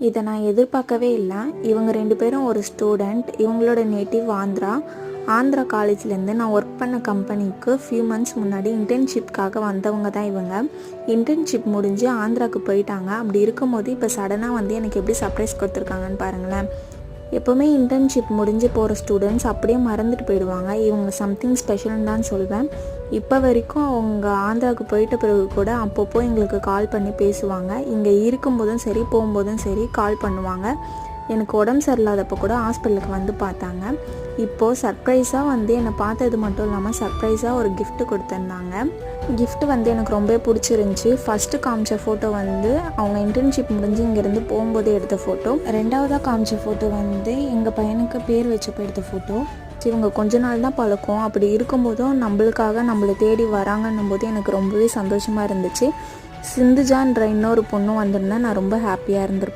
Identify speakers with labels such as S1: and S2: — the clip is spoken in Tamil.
S1: இதை நான் எதிர்பார்க்கவே இல்லை. இவங்க 2 பேரும் ஒரு ஸ்டூடெண்ட். இவங்களோட நேட்டிவ் ஆந்திரா. ஆந்திரா காலேஜ்லேருந்து நான் ஒர்க் பண்ண கம்பெனிக்கு ஃபியூ மந்த்ஸ் முன்னாடி இன்டர்ன்ஷிப்காக வந்தவங்க தான் இவங்க. இன்டர்ன்ஷிப் முடிஞ்சு ஆந்திராவுக்கு போயிட்டாங்க. அப்படி இருக்கும்போது இப்போ சடனாக வந்து எனக்கு எப்படி சர்ப்ரைஸ் கொடுத்துருக்காங்கன்னு பாருங்களேன். எப்போவுமே இன்டர்ன்ஷிப் முடிஞ்சு போகிற ஸ்டூடெண்ட்ஸ் அப்படியே மறந்துட்டு போயிடுவாங்க. இவங்க சம்திங் ஸ்பெஷல்னு தான் சொல்வேன். இப்போ வரைக்கும் அவங்க ஆந்திராவுக்கு போயிட்ட பிறகு கூட அப்பப்போ எங்களுக்கு கால் பண்ணி பேசுவாங்க. இங்கே இருக்கும்போதும் சரி போகும்போதும் சரி கால் பண்ணுவாங்க. எனக்கு உடம்பு சரியில்லாதப்போ கூட ஹாஸ்பிட்டலுக்கு வந்து பார்த்தாங்க. இப்போது சர்ப்ரைஸாக வந்து என்னை பார்த்தது மட்டும் இல்லாமல் சர்ப்ரைஸாக ஒரு gift கொடுத்துருந்தாங்க. gift வந்து எனக்கு ரொம்ப பிடிச்சிருந்துச்சி. ஃபஸ்ட்டு காமிச்ச ஃபோட்டோ வந்து அவங்க இன்டர்ன்ஷிப் முடிஞ்சு இங்கேருந்து போகும்போது எடுத்த ஃபோட்டோ. ரெண்டாவதாக காமிச்ச ஃபோட்டோ வந்து எங்கள் பையனுக்கு பேர் வச்சப்போ எடுத்த ஃபோட்டோ. இவங்க கொஞ்ச நாள் தான் பழக்கம். அப்படி இருக்கும்போதும் நம்மளுக்காக நம்மளை தேடி வராங்கன்னும் போது எனக்கு ரொம்பவே சந்தோஷமாக இருந்துச்சு. சிந்துஜான்ற இன்னொரு பொண்ணும் வந்திருந்தா நான் ரொம்ப ஹாப்பியாக இருந்திருப்பேன்.